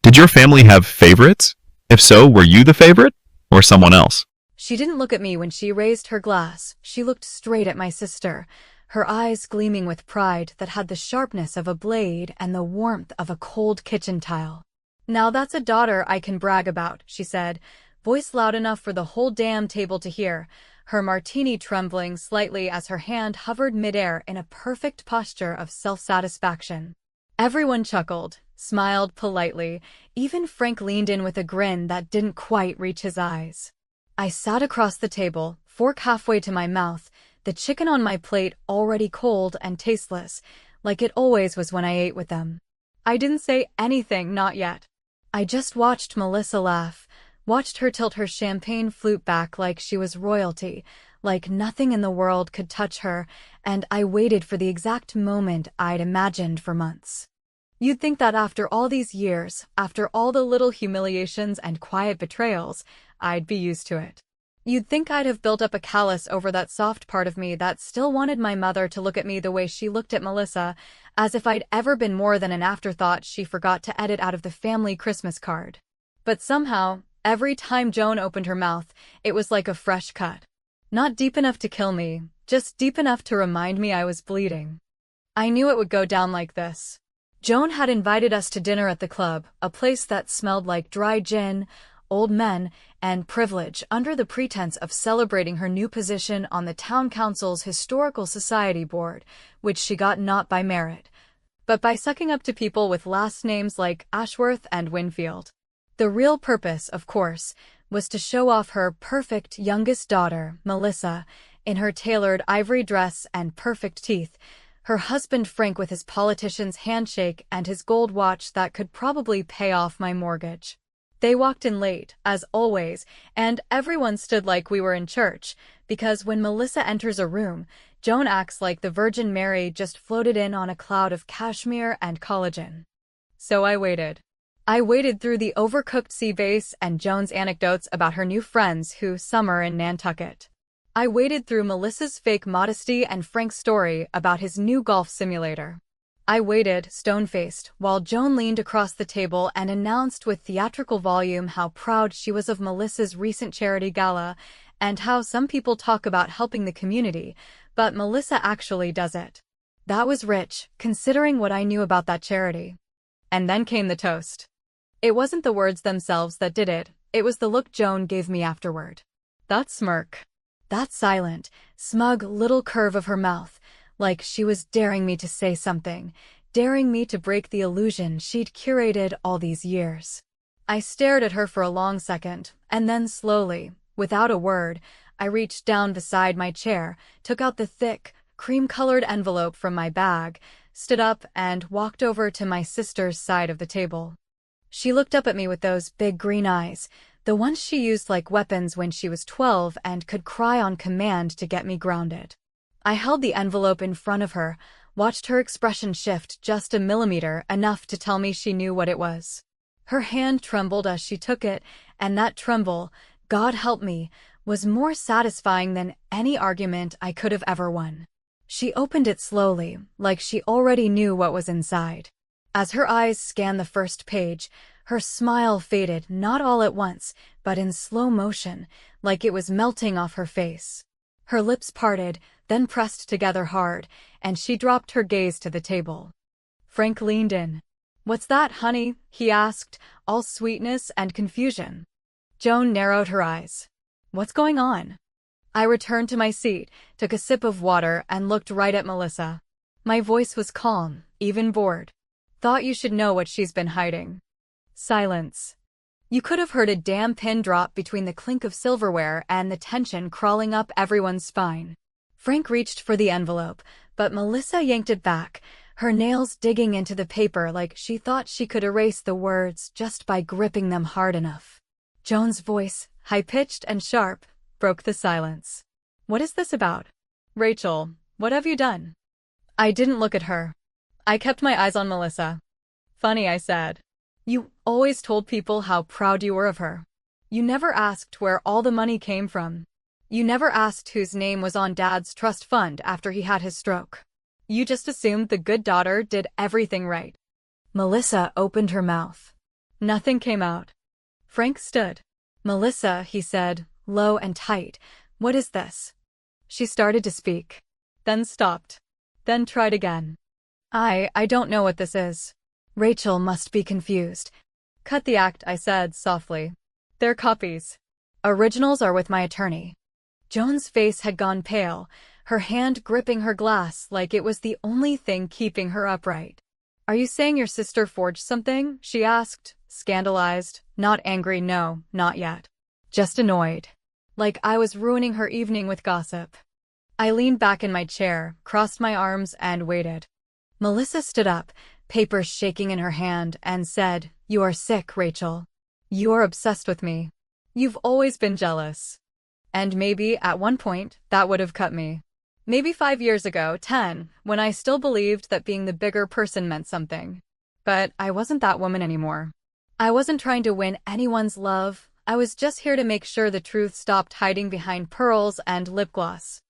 Did your family have favorites? If so, were you the favorite or someone else? She didn't look at me when she raised her glass. She looked straight at my sister, her eyes gleaming with pride that had the sharpness of a blade and the warmth of a cold kitchen tile. "Now that's a daughter I can brag about," she said, voice loud enough for the whole damn table to hear, her martini trembling slightly as her hand hovered midair in a perfect posture of self-satisfaction. Everyone chuckled, smiled politely. Even Frank leaned in with a grin that didn't quite reach his eyes. I sat across the table, fork halfway to my mouth, the chicken on my plate already cold and tasteless, like it always was when I ate with them. I didn't say anything, not yet. I just watched Melissa laugh, watched her tilt her champagne flute back like she was royalty, like nothing in the world could touch her, and I waited for the exact moment I'd imagined for months. You'd think that after all these years, after all the little humiliations and quiet betrayals, I'd be used to it. You'd think I'd have built up a callus over that soft part of me that still wanted my mother to look at me the way she looked at Melissa, as if I'd ever been more than an afterthought she forgot to edit out of the family Christmas card. But somehow, every time Joan opened her mouth, it was like a fresh cut. Not deep enough to kill me, just deep enough to remind me I was bleeding. I knew it would go down like this. Joan had invited us to dinner at the club, a place that smelled like dry gin, old men, and privilege, under the pretense of celebrating her new position on the town council's historical society board, which she got not by merit, but by sucking up to people with last names like Ashworth and Winfield. The real purpose, of course, was to show off her perfect youngest daughter, Melissa, in her tailored ivory dress and perfect teeth, her husband Frank with his politician's handshake and his gold watch that could probably pay off my mortgage. They walked in late, as always, and everyone stood like we were in church, because when Melissa enters a room, Joan acts like the Virgin Mary just floated in on a cloud of cashmere and collagen. So I waited. I waded through the overcooked sea bass and Joan's anecdotes about her new friends who summer in Nantucket. I waded through Melissa's fake modesty and Frank's story about his new golf simulator. I waited, stone-faced, while Joan leaned across the table and announced with theatrical volume how proud she was of Melissa's recent charity gala and how some people talk about helping the community, but Melissa actually does it. That was rich, considering what I knew about that charity. And then came the toast. It wasn't the words themselves that did it, it was the look Joan gave me afterward. That smirk. That silent, smug little curve of her mouth, like she was daring me to say something, daring me to break the illusion she'd curated all these years. I stared at her for a long second, and then slowly, without a word, I reached down beside my chair, took out the thick, cream-colored envelope from my bag, stood up, and walked over to my sister's side of the table. She looked up at me with those big green eyes, the ones she used like weapons when she was 12 and could cry on command to get me grounded. I held the envelope in front of her, watched her expression shift just a millimeter, enough to tell me she knew what it was. Her hand trembled as she took it, and that tremble, God help me, was more satisfying than any argument I could have ever won. She opened it slowly, like she already knew what was inside. As her eyes scanned the first page, her smile faded, not all at once, but in slow motion, like it was melting off her face. Her lips parted, then pressed together hard, and she dropped her gaze to the table. Frank leaned in. "What's that, honey?" he asked, all sweetness and confusion. Joan narrowed her eyes. "What's going on?" I returned to my seat, took a sip of water, and looked right at Melissa. My voice was calm, even bored. "Thought you should know what she's been hiding." Silence. You could have heard a damn pin drop between the clink of silverware and the tension crawling up everyone's spine. Frank reached for the envelope, but Melissa yanked it back, her nails digging into the paper like she thought she could erase the words just by gripping them hard enough. Joan's voice, high-pitched and sharp, broke the silence. "What is this about? Rachel, what have you done?" I didn't look at her. I kept my eyes on Melissa. "Funny," I said. "You always told people how proud you were of her. You never asked where all the money came from. You never asked whose name was on Dad's trust fund after he had his stroke. You just assumed the good daughter did everything right." Melissa opened her mouth. Nothing came out. Frank stood. "Melissa," he said, low and tight, "what is this?" She started to speak. Then stopped. Then tried again. I don't know what this is." Rachel must be confused. "Cut the act," I said softly. "They're copies. Originals are with my attorney." Joan's face had gone pale, her hand gripping her glass like it was the only thing keeping her upright. "Are you saying your sister forged something?" she asked, scandalized. Not angry, no, not yet. Just annoyed. Like I was ruining her evening with gossip. I leaned back in my chair, crossed my arms, and waited. Melissa stood up, papers shaking in her hand, and said, "You are sick, Rachel. You are obsessed with me. You've always been jealous." And maybe, at one point, that would have cut me. Maybe 5 years ago, 10, when I still believed that being the bigger person meant something. But I wasn't that woman anymore. I wasn't trying to win anyone's love. I was just here to make sure the truth stopped hiding behind pearls and lip gloss.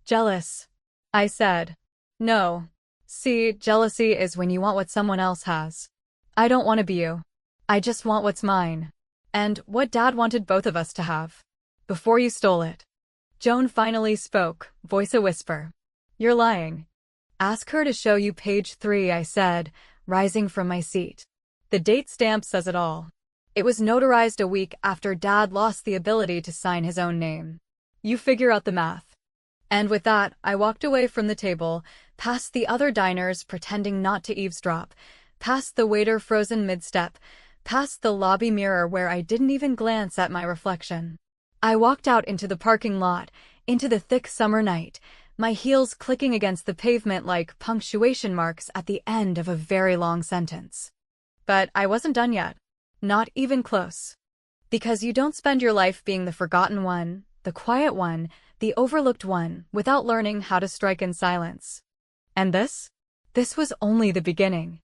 "Jealous," I said. "No. See, jealousy is when you want what someone else has. I don't want to be you. I just want what's mine. And what Dad wanted both of us to have. Before you stole it." Joan finally spoke, voice a whisper. "You're lying." "Ask her to show you page 3, I said, rising from my seat. "The date stamp says it all. It was notarized a week after Dad lost the ability to sign his own name. You figure out the math." And with that, I walked away from the table, past the other diners pretending not to eavesdrop, past the waiter frozen mid-step, past the lobby mirror where I didn't even glance at my reflection. I walked out into the parking lot, into the thick summer night, my heels clicking against the pavement like punctuation marks at the end of a very long sentence. But I wasn't done yet. Not even close. Because you don't spend your life being the forgotten one, the quiet one, the overlooked one, without learning how to strike in silence. And this? This was only the beginning.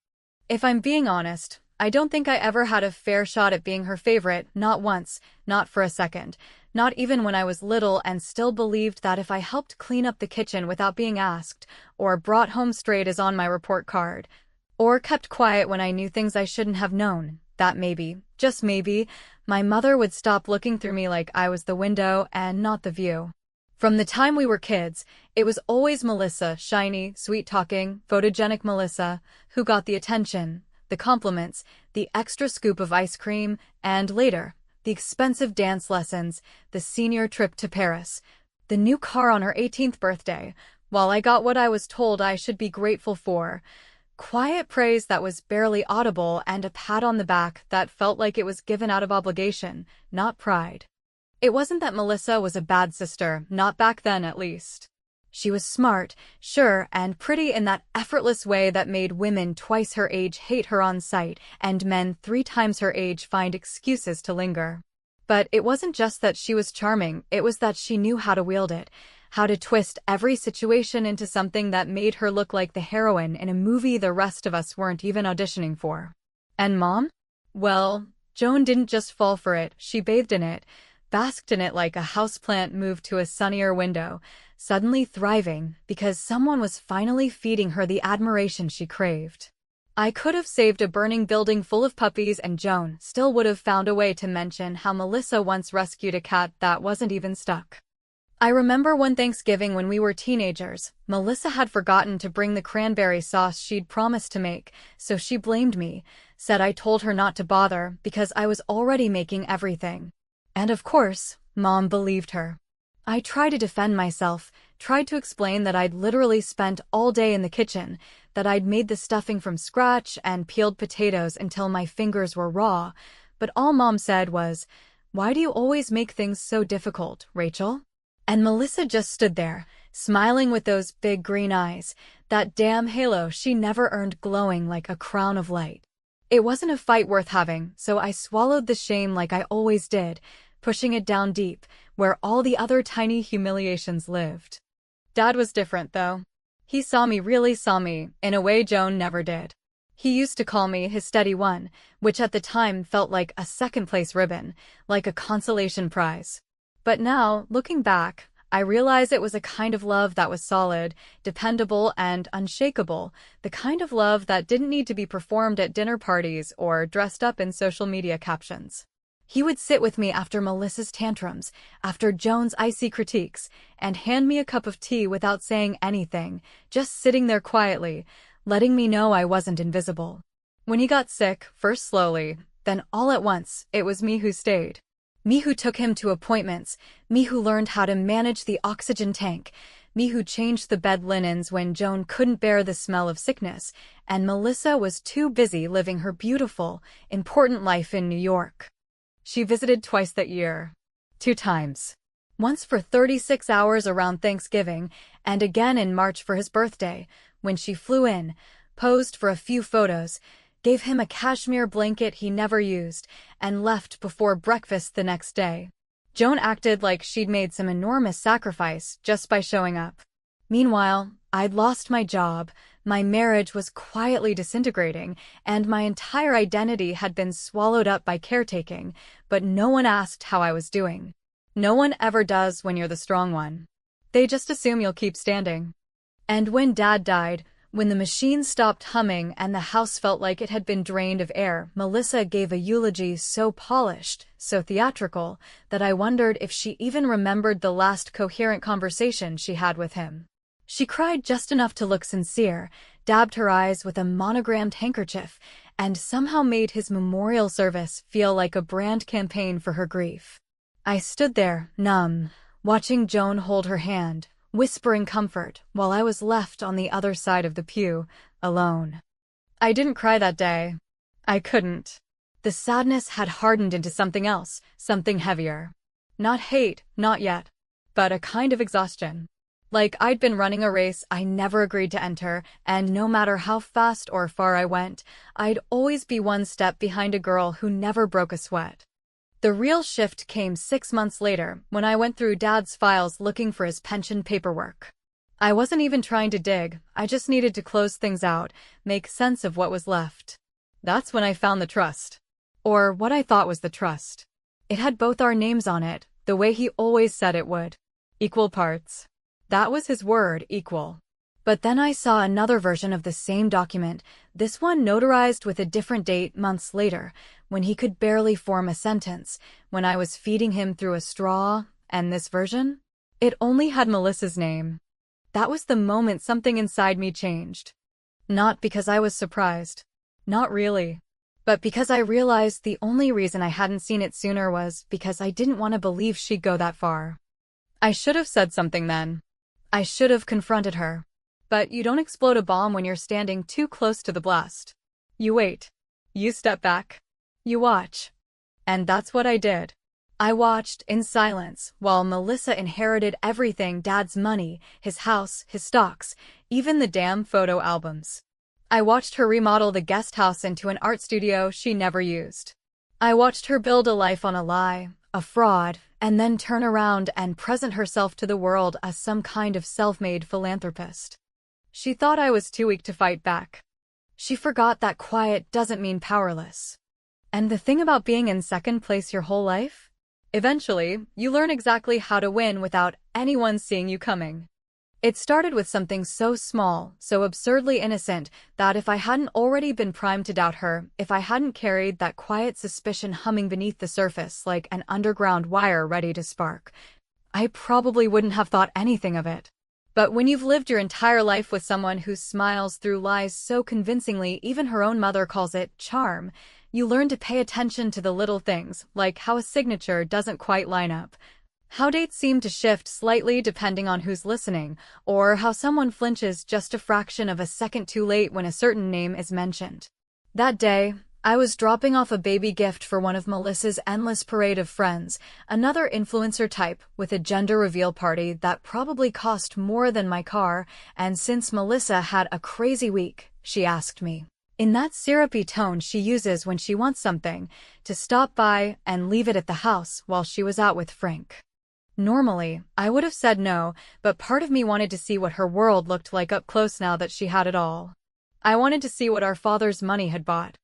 If I'm being honest, I don't think I ever had a fair shot at being her favorite, not once, not for a second, not even when I was little and still believed that if I helped clean up the kitchen without being asked, or brought home straight as on my report card, or kept quiet when I knew things I shouldn't have known, that maybe, just maybe, my mother would stop looking through me like I was the window and not the view. From the time we were kids, it was always Melissa, shiny, sweet-talking, photogenic Melissa, who got the attention, the compliments, the extra scoop of ice cream, and later, the expensive dance lessons, the senior trip to Paris, the new car on her 18th birthday, while I got what I was told I should be grateful for. Quiet praise that was barely audible and a pat on the back that felt like it was given out of obligation, not pride. It wasn't that Melissa was a bad sister, not back then at least. She was smart, sure, and pretty in that effortless way that made women twice her age hate her on sight and men 3 times her age find excuses to linger. But it wasn't just that she was charming, it was that she knew how to wield it, how to twist every situation into something that made her look like the heroine in a movie the rest of us weren't even auditioning for. And Mom? Well, Joan didn't just fall for it, she bathed in it, basked in it like a houseplant moved to a sunnier window, suddenly thriving because someone was finally feeding her the admiration she craved. I could have saved a burning building full of puppies and Joan still would have found a way to mention how Melissa once rescued a cat that wasn't even stuck. I remember one Thanksgiving when we were teenagers, Melissa had forgotten to bring the cranberry sauce she'd promised to make, so she blamed me, said I told her not to bother because I was already making everything. And of course, Mom believed her. I tried to defend myself, tried to explain that I'd literally spent all day in the kitchen, that I'd made the stuffing from scratch and peeled potatoes until my fingers were raw, but all Mom said was, "Why do you always make things so difficult, Rachel?" And Melissa just stood there, smiling with those big green eyes, that damn halo she never earned glowing like a crown of light. It wasn't a fight worth having, so I swallowed the shame like I always did, pushing it down deep, where all the other tiny humiliations lived. Dad was different, though. He really saw me, in a way Joan never did. He used to call me his steady one, which at the time felt like a second-place ribbon, like a consolation prize. But now, looking back, I realized it was a kind of love that was solid, dependable, and unshakable, the kind of love that didn't need to be performed at dinner parties or dressed up in social media captions. He would sit with me after Melissa's tantrums, after Joan's icy critiques, and hand me a cup of tea without saying anything, just sitting there quietly, letting me know I wasn't invisible. When he got sick, first slowly, then all at once, it was me who stayed. Me who took him to appointments, me who learned how to manage the oxygen tank, me who changed the bed linens when Joan couldn't bear the smell of sickness, and Melissa was too busy living her beautiful, important life in New York. She visited twice that year. 2 times. Once for 36 hours around Thanksgiving, and again in March for his birthday, when she flew in, posed for a few photos, gave him a cashmere blanket he never used, and left before breakfast the next day. Joan acted like she'd made some enormous sacrifice just by showing up. Meanwhile, I'd lost my job, my marriage was quietly disintegrating, and my entire identity had been swallowed up by caretaking, but no one asked how I was doing. No one ever does when you're the strong one. They just assume you'll keep standing. And when Dad died, when the machine stopped humming and the house felt like it had been drained of air, Melissa gave a eulogy so polished, so theatrical, that I wondered if she even remembered the last coherent conversation she had with him. She cried just enough to look sincere, dabbed her eyes with a monogrammed handkerchief, and somehow made his memorial service feel like a brand campaign for her grief. I stood there, numb, watching Joan hold her hand, whispering comfort, while I was left on the other side of the pew, alone. I didn't cry that day. I couldn't. The sadness had hardened into something else, something heavier. Not hate, not yet, but a kind of exhaustion. Like I'd been running a race I never agreed to enter, and no matter how fast or far I went, I'd always be one step behind a girl who never broke a sweat. The real shift came 6 months later, when I went through Dad's files looking for his pension paperwork. I wasn't even trying to dig, I just needed to close things out, make sense of what was left. That's when I found the trust. Or what I thought was the trust. It had both our names on it, the way he always said it would. Equal parts. That was his word, equal. But then I saw another version of the same document, this one notarized with a different date months later, when he could barely form a sentence, when I was feeding him through a straw, and this version? It only had Melissa's name. That was the moment something inside me changed. Not because I was surprised. Not really. But because I realized the only reason I hadn't seen it sooner was because I didn't want to believe she'd go that far. I should have said something then. I should have confronted her. But you don't explode a bomb when you're standing too close to the blast. You wait. You step back. You watch. And that's what I did. I watched in silence while Melissa inherited everything: Dad's money, his house, his stocks, even the damn photo albums. I watched her remodel the guest house into an art studio she never used. I watched her build a life on a lie, a fraud, and then turn around and present herself to the world as some kind of self-made philanthropist. She thought I was too weak to fight back. She forgot that quiet doesn't mean powerless. And the thing about being in second place your whole life? Eventually, you learn exactly how to win without anyone seeing you coming. It started with something so small, so absurdly innocent, that if I hadn't already been primed to doubt her, if I hadn't carried that quiet suspicion humming beneath the surface like an underground wire ready to spark, I probably wouldn't have thought anything of it. But when you've lived your entire life with someone who smiles through lies so convincingly even her own mother calls it charm, you learn to pay attention to the little things, like how a signature doesn't quite line up, how dates seem to shift slightly depending on who's listening, or how someone flinches just a fraction of a second too late when a certain name is mentioned. That day, I was dropping off a baby gift for one of Melissa's endless parade of friends, another influencer type with a gender reveal party that probably cost more than my car, and since Melissa had a crazy week, she asked me, in that syrupy tone she uses when she wants something, to stop by and leave it at the house while she was out with Frank. Normally, I would have said no, but part of me wanted to see what her world looked like up close now that she had it all. I wanted to see what our father's money had bought.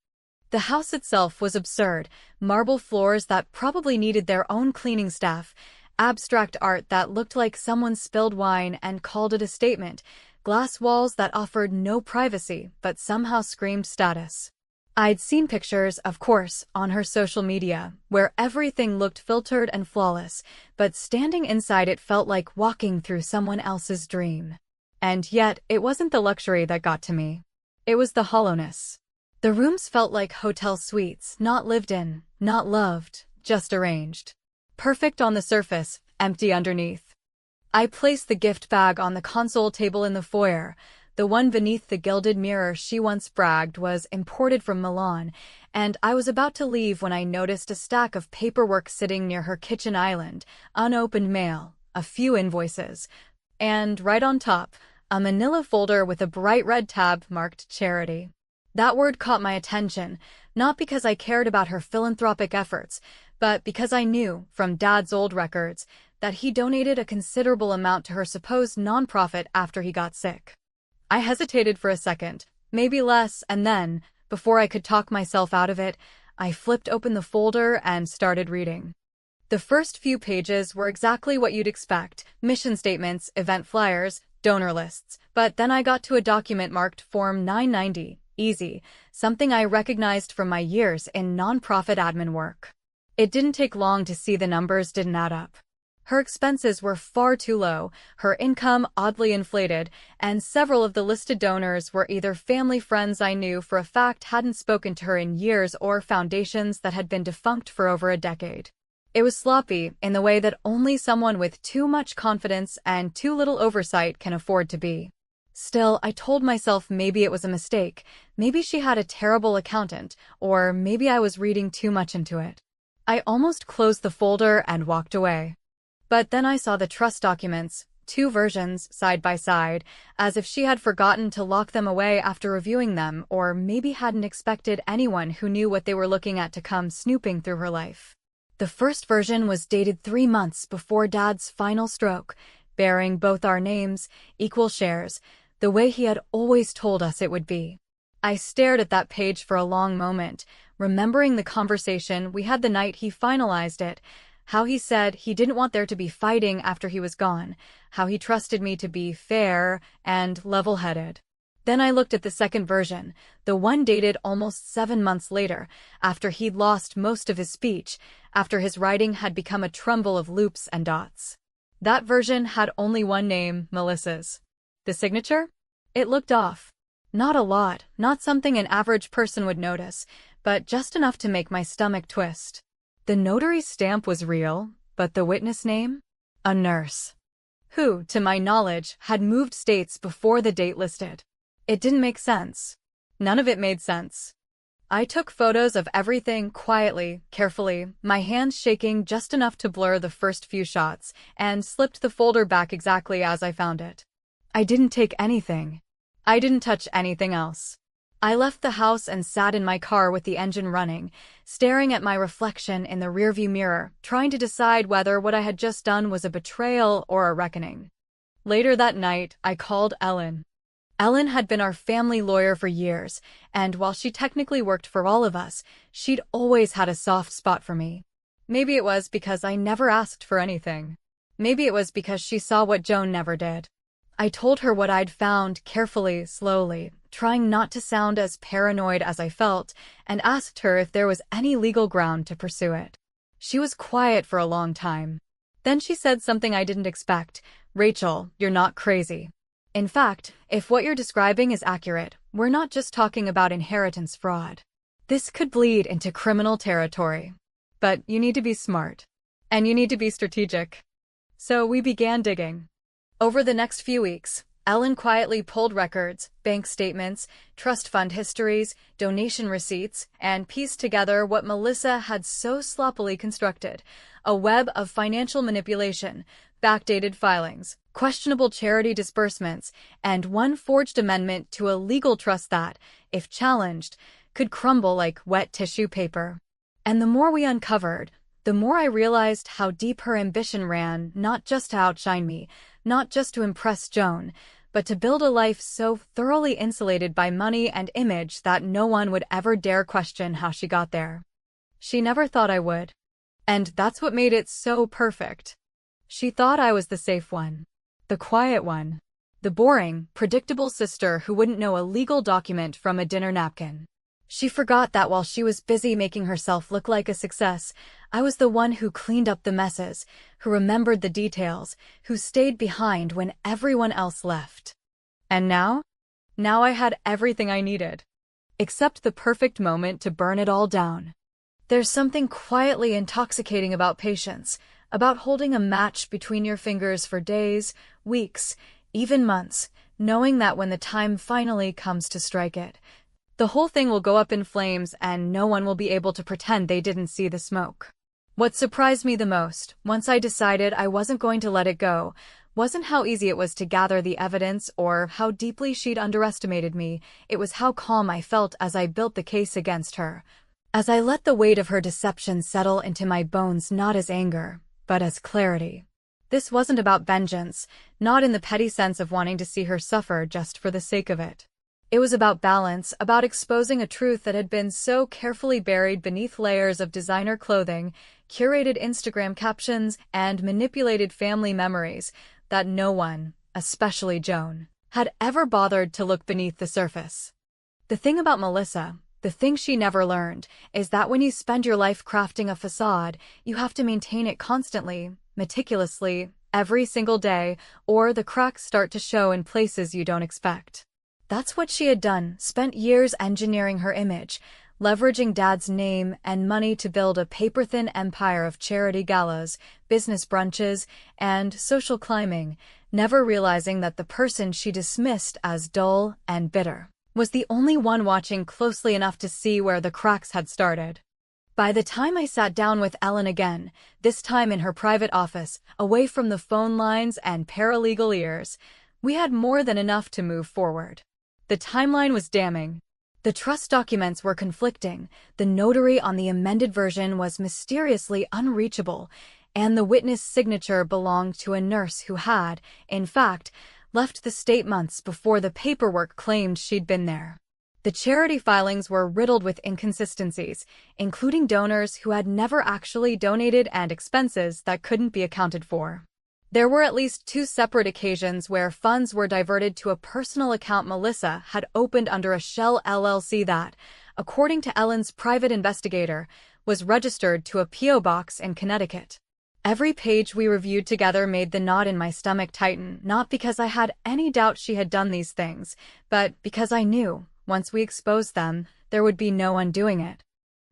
The house itself was absurd, marble floors that probably needed their own cleaning staff, Abstract art that looked like someone spilled wine and called it a statement. Glass walls that offered no privacy but somehow screamed status. I'd seen pictures, of course, on her social media, where everything looked filtered and flawless, but standing inside it felt like walking through someone else's dream. And yet, it wasn't the luxury that got to me. It was the hollowness. The rooms felt like hotel suites, not lived in, not loved, just arranged. Perfect on the surface, empty underneath. I placed the gift bag on the console table in the foyer, the one beneath the gilded mirror she once bragged was imported from Milan, and I was about to leave when I noticed a stack of paperwork sitting near her kitchen island, unopened mail, a few invoices, and right on top, a manila folder with a bright red tab marked charity. That word caught my attention, not because I cared about her philanthropic efforts, but because I knew, from Dad's old records, that he donated a considerable amount to her supposed nonprofit after he got sick. I hesitated for a second, maybe less, and then, before I could talk myself out of it, I flipped open the folder and started reading. The first few pages were exactly what you'd expect: mission statements, event flyers, donor lists. But then I got to a document marked Form 990, easy, something I recognized from my years in nonprofit admin work. It didn't take long to see the numbers didn't add up. Her expenses were far too low, her income oddly inflated, and several of the listed donors were either family friends I knew for a fact hadn't spoken to her in years or foundations that had been defunct for over a decade. It was sloppy in the way that only someone with too much confidence and too little oversight can afford to be. Still, I told myself maybe it was a mistake, maybe she had a terrible accountant, or maybe I was reading too much into it. I almost closed the folder and walked away. But then I saw the trust documents, 2 versions, side by side, as if she had forgotten to lock them away after reviewing them, or maybe hadn't expected anyone who knew what they were looking at to come snooping through her life. The first version was dated 3 months before Dad's final stroke, bearing both our names, equal shares, the way he had always told us it would be. I stared at that page for a long moment, remembering the conversation we had the night he finalized it, how he said he didn't want there to be fighting after he was gone, how he trusted me to be fair and level-headed. Then I looked at the second version, the one dated almost 7 months later, after he'd lost most of his speech, after his writing had become a trumble of loops and dots. That version had only one name, Melissa's. The signature? It looked off. Not a lot, not something an average person would notice, but just enough to make my stomach twist. The notary's stamp was real, but the witness name? A nurse. Who, to my knowledge, had moved states before the date listed. It didn't make sense. None of it made sense. I took photos of everything quietly, carefully, my hands shaking just enough to blur the first few shots, and slipped the folder back exactly as I found it. I didn't take anything. I didn't touch anything else. I left the house and sat in my car with the engine running, staring at my reflection in the rearview mirror, trying to decide whether what I had just done was a betrayal or a reckoning. Later that night, I called Ellen. Ellen had been our family lawyer for years, and while she technically worked for all of us, she'd always had a soft spot for me. Maybe it was because I never asked for anything. Maybe it was because she saw what Joan never did. I told her what I'd found carefully, slowly, trying not to sound as paranoid as I felt, and asked her if there was any legal ground to pursue it. She was quiet for a long time. Then she said something I didn't expect. "Rachel, you're not crazy. In fact, if what you're describing is accurate, we're not just talking about inheritance fraud. This could bleed into criminal territory. But you need to be smart. And you need to be strategic." So we began digging. Over the next few weeks, Ellen quietly pulled records, bank statements, trust fund histories, donation receipts, and pieced together what Melissa had so sloppily constructed: a web of financial manipulation, backdated filings, questionable charity disbursements, and one forged amendment to a legal trust that, if challenged, could crumble like wet tissue paper. And the more we uncovered, the more I realized how deep her ambition ran, not just to outshine me, not just to impress Joan, but to build a life so thoroughly insulated by money and image that no one would ever dare question how she got there. She never thought I would. And that's what made it so perfect. She thought I was the safe one. The quiet one. The boring, predictable sister who wouldn't know a legal document from a dinner napkin. She forgot that while she was busy making herself look like a success, I was the one who cleaned up the messes, who remembered the details, who stayed behind when everyone else left. And now? Now I had everything I needed. Except the perfect moment to burn it all down. There's something quietly intoxicating about patience, about holding a match between your fingers for days, weeks, even months, knowing that when the time finally comes to strike it, the whole thing will go up in flames and no one will be able to pretend they didn't see the smoke. What surprised me the most, once I decided I wasn't going to let it go, wasn't how easy it was to gather the evidence or how deeply she'd underestimated me. It was how calm I felt as I built the case against her. As I let the weight of her deception settle into my bones, not as anger, but as clarity. This wasn't about vengeance, not in the petty sense of wanting to see her suffer just for the sake of it. It was about balance, about exposing a truth that had been so carefully buried beneath layers of designer clothing, curated Instagram captions, and manipulated family memories that no one, especially Joan, had ever bothered to look beneath the surface. The thing about Melissa, the thing she never learned, is that when you spend your life crafting a facade, you have to maintain it constantly, meticulously, every single day, or the cracks start to show in places you don't expect. That's what she had done, spent years engineering her image, leveraging Dad's name and money to build a paper-thin empire of charity galas, business brunches, and social climbing, never realizing that the person she dismissed as dull and bitter was the only one watching closely enough to see where the cracks had started. By the time I sat down with Ellen again, this time in her private office, away from the phone lines and paralegal ears, we had more than enough to move forward. The timeline was damning. The trust documents were conflicting, the notary on the amended version was mysteriously unreachable, and the witness signature belonged to a nurse who had, in fact, left the state months before the paperwork claimed she'd been there. The charity filings were riddled with inconsistencies, including donors who had never actually donated and expenses that couldn't be accounted for. There were at least 2 separate occasions where funds were diverted to a personal account Melissa had opened under a shell LLC that, according to Ellen's private investigator, was registered to a P.O. box in Connecticut. Every page we reviewed together made the knot in my stomach tighten, not because I had any doubt she had done these things, but because I knew, once we exposed them, there would be no undoing it.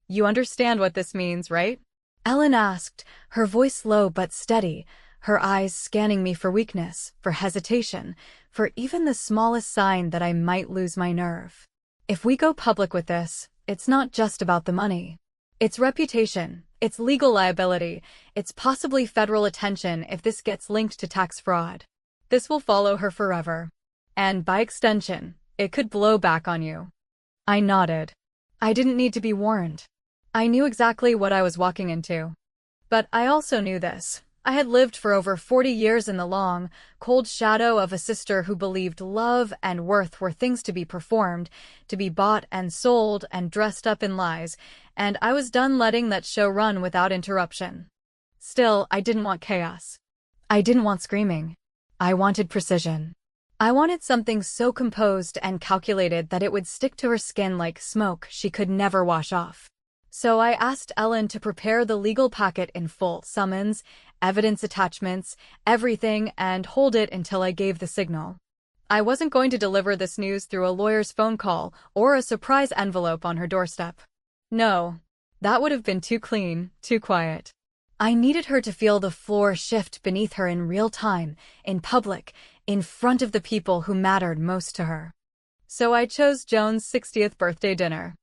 You understand what this means, right? Ellen asked, her voice low but steady, her eyes scanning me for weakness, for hesitation, for even the smallest sign that I might lose my nerve. If we go public with this, it's not just about the money. It's reputation, it's legal liability, it's possibly federal attention if this gets linked to tax fraud. This will follow her forever. And by extension, it could blow back on you. I nodded. I didn't need to be warned. I knew exactly what I was walking into. But I also knew this. I had lived for over 40 years in the long, cold shadow of a sister who believed love and worth were things to be performed, to be bought and sold and dressed up in lies, and I was done letting that show run without interruption. Still, I didn't want chaos. I didn't want screaming. I wanted precision. I wanted something so composed and calculated that it would stick to her skin like smoke she could never wash off. So I asked Ellen to prepare the legal packet in full, summons, evidence attachments, everything, and hold it until I gave the signal. I wasn't going to deliver this news through a lawyer's phone call or a surprise envelope on her doorstep. No, that would have been too clean, too quiet. I needed her to feel the floor shift beneath her in real time, in public, in front of the people who mattered most to her. So I chose Joan's 60th birthday dinner.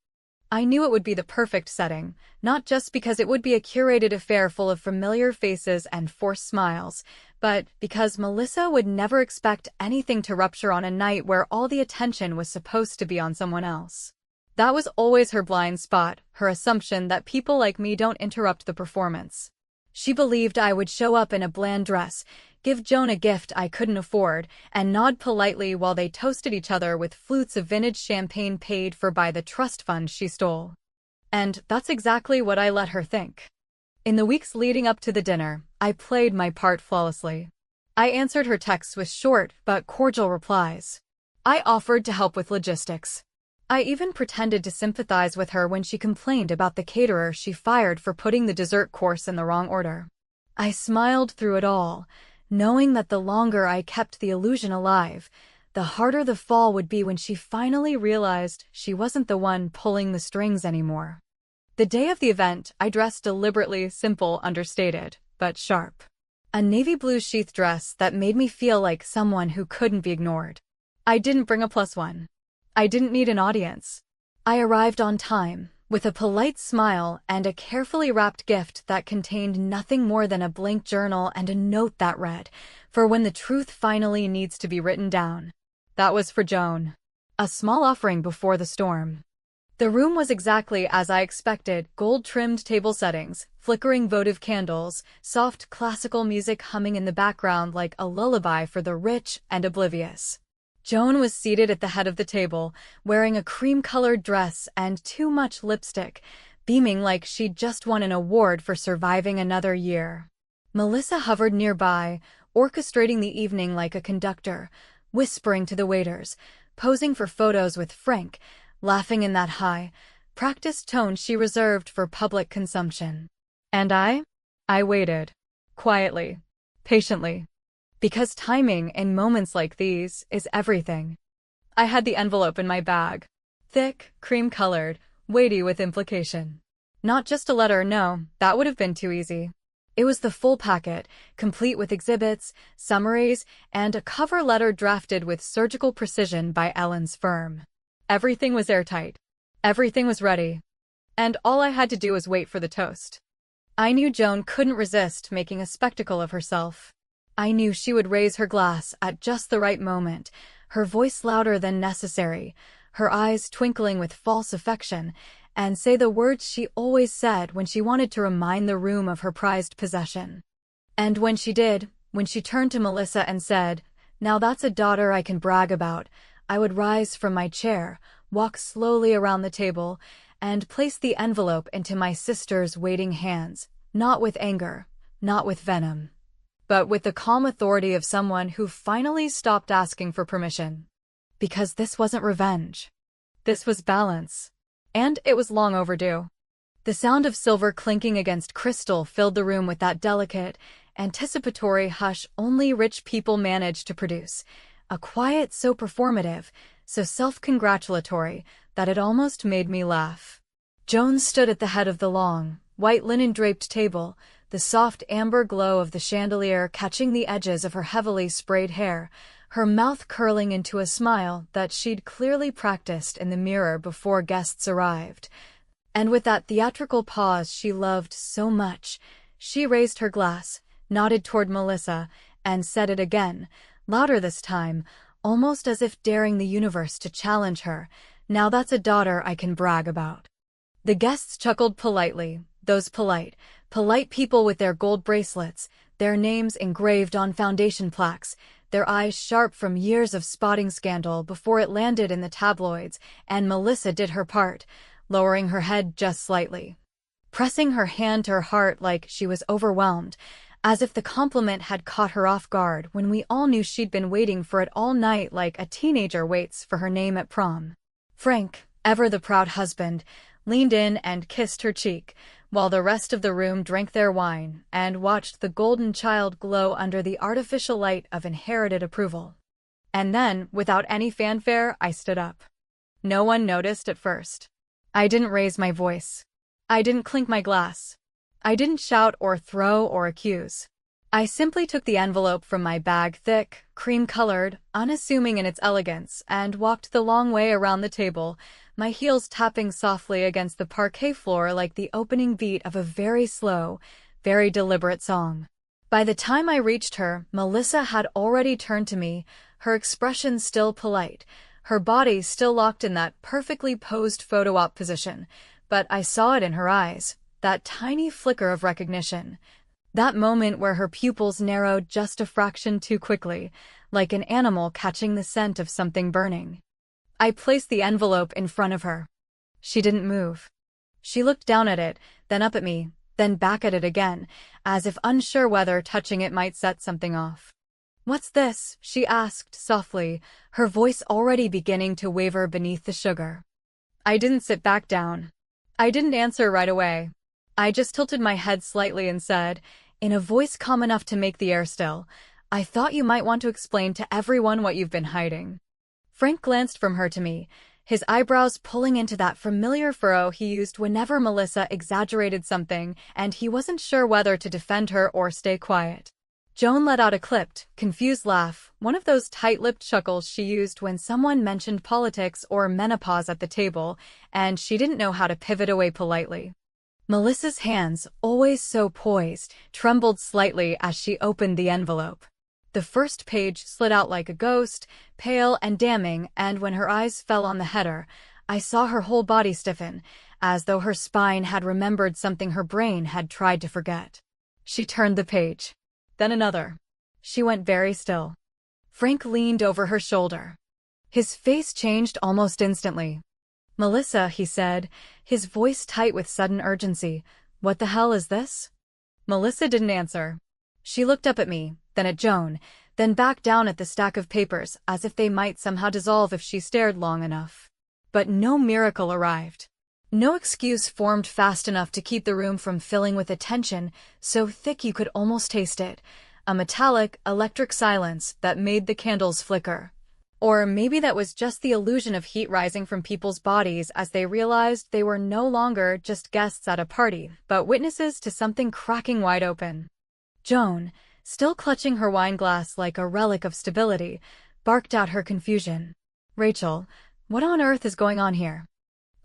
I knew it would be the perfect setting, not just because it would be a curated affair full of familiar faces and forced smiles, but because Melissa would never expect anything to rupture on a night where all the attention was supposed to be on someone else. That was always her blind spot, her assumption that people like me don't interrupt the performance. She believed I would show up in a bland dress, give Joan a gift I couldn't afford, and nod politely while they toasted each other with flutes of vintage champagne paid for by the trust fund she stole. And that's exactly what I let her think. In the weeks leading up to the dinner, I played my part flawlessly. I answered her texts with short but cordial replies. I offered to help with logistics. I even pretended to sympathize with her when she complained about the caterer she fired for putting the dessert course in the wrong order. I smiled through it all, knowing that the longer I kept the illusion alive, the harder the fall would be when she finally realized she wasn't the one pulling the strings anymore. The day of the event, I dressed deliberately simple, understated, but sharp. A navy blue sheath dress that made me feel like someone who couldn't be ignored. I didn't bring a +1. I didn't need an audience. I arrived on time, with a polite smile and a carefully wrapped gift that contained nothing more than a blank journal and a note that read, "For when the truth finally needs to be written down." That was for Joan. A small offering before the storm. The room was exactly as I expected: gold-trimmed table settings, flickering votive candles, soft classical music humming in the background like a lullaby for the rich and oblivious. Joan was seated at the head of the table, wearing a cream-colored dress and too much lipstick, beaming like she'd just won an award for surviving another year. Melissa hovered nearby, orchestrating the evening like a conductor, whispering to the waiters, posing for photos with Frank, laughing in that high, practiced tone she reserved for public consumption. And I waited. Quietly. Patiently. Because timing in moments like these is everything. I had the envelope in my bag. Thick, cream-colored, weighty with implication. Not just a letter, no, that would have been too easy. It was the full packet, complete with exhibits, summaries, and a cover letter drafted with surgical precision by Ellen's firm. Everything was airtight. Everything was ready. And all I had to do was wait for the toast. I knew Joan couldn't resist making a spectacle of herself. I knew she would raise her glass at just the right moment, her voice louder than necessary, her eyes twinkling with false affection, and say the words she always said when she wanted to remind the room of her prized possession. And when she did, when she turned to Melissa and said, "Now that's a daughter I can brag about," I would rise from my chair, walk slowly around the table, and place the envelope into my sister's waiting hands, not with anger, not with venom, but with the calm authority of someone who finally stopped asking for permission. Because this wasn't revenge. This was balance. And it was long overdue. The sound of silver clinking against crystal filled the room with that delicate, anticipatory hush only rich people manage to produce. A quiet so performative, so self-congratulatory, that it almost made me laugh. Joan stood at the head of the long, white linen-draped table, the soft amber glow of the chandelier catching the edges of her heavily sprayed hair, her mouth curling into a smile that she'd clearly practiced in the mirror before guests arrived. And with that theatrical pause she loved so much, she raised her glass, nodded toward Melissa, and said it again, louder this time, almost as if daring the universe to challenge her. "Now that's a daughter I can brag about." The guests chuckled politely, those polite people with their gold bracelets, their names engraved on foundation plaques, their eyes sharp from years of spotting scandal before it landed in the tabloids, and Melissa did her part, lowering her head just slightly, pressing her hand to her heart like she was overwhelmed, as if the compliment had caught her off guard when we all knew she'd been waiting for it all night like a teenager waits for her name at prom. Frank, ever the proud husband, leaned in and kissed her cheek, while the rest of the room drank their wine and watched the golden child glow under the artificial light of inherited approval. And then, without any fanfare, I stood up. No one noticed at first. I didn't raise my voice. I didn't clink my glass. I didn't shout or throw or accuse. I simply took the envelope from my bag, thick, cream-colored, unassuming in its elegance, and walked the long way around the table, my heels tapping softly against the parquet floor like the opening beat of a very slow, very deliberate song. By the time I reached her, Melissa had already turned to me, her expression still polite, her body still locked in that perfectly posed photo op position, but I saw it in her eyes, that tiny flicker of recognition. That moment where her pupils narrowed just a fraction too quickly, like an animal catching the scent of something burning. I placed the envelope in front of her. She didn't move. She looked down at it, then up at me, then back at it again, as if unsure whether touching it might set something off. "What's this?" she asked softly, her voice already beginning to waver beneath the sugar. I didn't sit back down. I didn't answer right away. I just tilted my head slightly and said, in a voice calm enough to make the air still, "I thought you might want to explain to everyone what you've been hiding." Frank glanced from her to me, his eyebrows pulling into that familiar furrow he used whenever Melissa exaggerated something, and he wasn't sure whether to defend her or stay quiet. Joan let out a clipped, confused laugh, one of those tight-lipped chuckles she used when someone mentioned politics or menopause at the table, and she didn't know how to pivot away politely. Melissa's hands, always so poised, trembled slightly as she opened the envelope. The first page slid out like a ghost, pale and damning, and when her eyes fell on the header, I saw her whole body stiffen, as though her spine had remembered something her brain had tried to forget. She turned the page. Then another. She went very still. Frank leaned over her shoulder. His face changed almost instantly. "Melissa," he said, his voice tight with sudden urgency, "what the hell is this?" Melissa didn't answer. She looked up at me, then at Joan, then back down at the stack of papers, as if they might somehow dissolve if she stared long enough. But no miracle arrived. No excuse formed fast enough to keep the room from filling with a tension so thick you could almost taste it, a metallic, electric silence that made the candles flicker. Or maybe that was just the illusion of heat rising from people's bodies as they realized they were no longer just guests at a party, but witnesses to something cracking wide open. Joan, still clutching her wine glass like a relic of stability, barked out her confusion. "Rachel, what on earth is going on here?"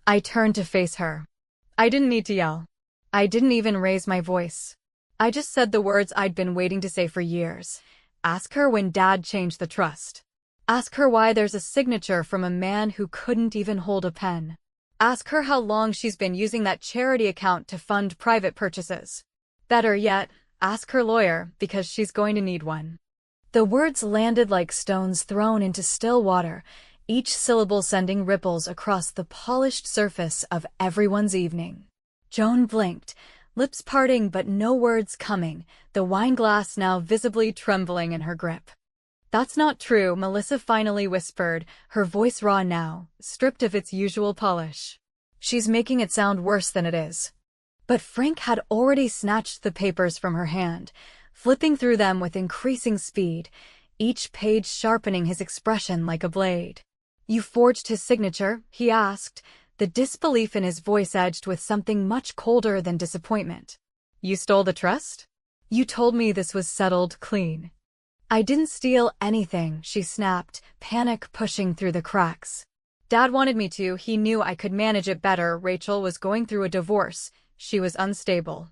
I turned to face her. I didn't need to yell. I didn't even raise my voice. I just said the words I'd been waiting to say for years. Ask her when Dad changed the trust. Ask her why there's a signature from a man who couldn't even hold a pen. Ask her how long she's been using that charity account to fund private purchases. Better yet, ask her lawyer, because she's going to need one. The words landed like stones thrown into still water, each syllable sending ripples across the polished surface of everyone's evening. Joan blinked, lips parting but no words coming, the wine glass now visibly trembling in her grip. "That's not true," Melissa finally whispered, her voice raw now, stripped of its usual polish. "She's making it sound worse than it is." But Frank had already snatched the papers from her hand, flipping through them with increasing speed, each page sharpening his expression like a blade. "You forged his signature?" he asked, the disbelief in his voice edged with something much colder than disappointment. "You stole the trust? You told me this was settled clean." "I didn't steal anything," she snapped, panic pushing through the cracks. "Dad wanted me to. He knew I could manage it better. Rachel was going through a divorce. She was unstable."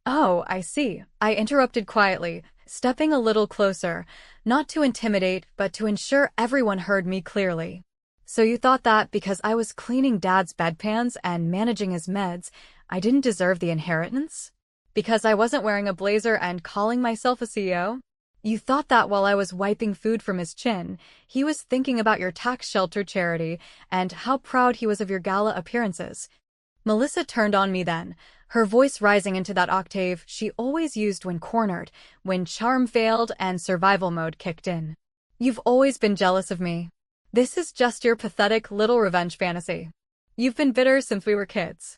"Oh, I see," I interrupted quietly, stepping a little closer, not to intimidate but to ensure everyone heard me clearly. "So you thought that because I was cleaning Dad's bedpans and managing his meds, I didn't deserve the inheritance? Because I wasn't wearing a blazer and calling myself a CEO? You thought that while I was wiping food from his chin, he was thinking about your tax shelter charity and how proud he was of your gala appearances." Melissa turned on me then, her voice rising into that octave she always used when cornered, when charm failed and survival mode kicked in. "You've always been jealous of me. This is just your pathetic little revenge fantasy. You've been bitter since we were kids."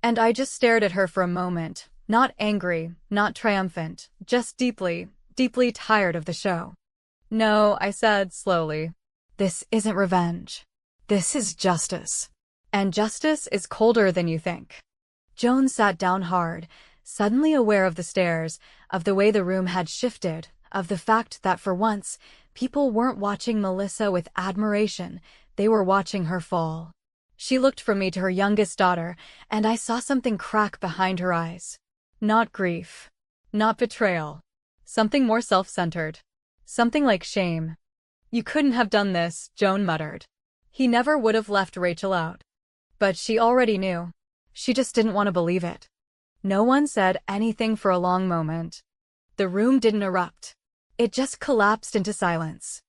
And I just stared at her for a moment, not angry, not triumphant, just deeply, deeply tired of the show. "No," I said slowly. "This isn't revenge. This is justice. And justice is colder than you think." Joan sat down hard, suddenly aware of the stares, of the way the room had shifted, of the fact that for once, people weren't watching Melissa with admiration, they were watching her fall. She looked from me to her youngest daughter, and I saw something crack behind her eyes. Not grief. Not betrayal. Something more self-centered. Something like shame. "You couldn't have done this," Joan muttered. "He never would have left Rachel out." But she already knew. She just didn't want to believe it. No one said anything for a long moment. The room didn't erupt. It just collapsed into silence.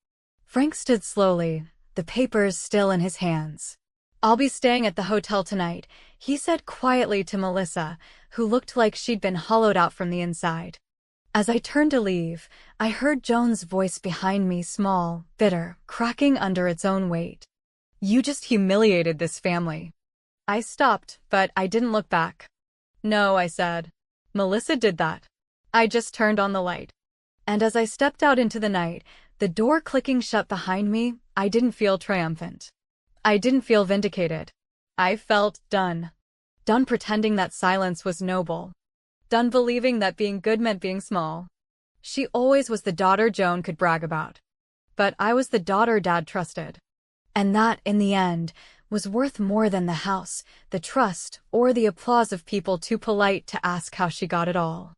Frank stood slowly, the papers still in his hands. I'll be staying at the hotel tonight, he said quietly to Melissa, who looked like she'd been hollowed out from the inside. As I turned to leave, I heard Joan's voice behind me, small, bitter, cracking under its own weight. You just humiliated this family. I stopped, but I didn't look back. No, I said. Melissa did that. I just turned on the light. And as I stepped out into the night, the door clicking shut behind me, I didn't feel triumphant. I didn't feel vindicated. I felt done. Done pretending that silence was noble. Done believing that being good meant being small. She always was the daughter Joan could brag about. But I was the daughter Dad trusted. And that, in the end, was worth more than the house, the trust, or the applause of people too polite to ask how she got it all.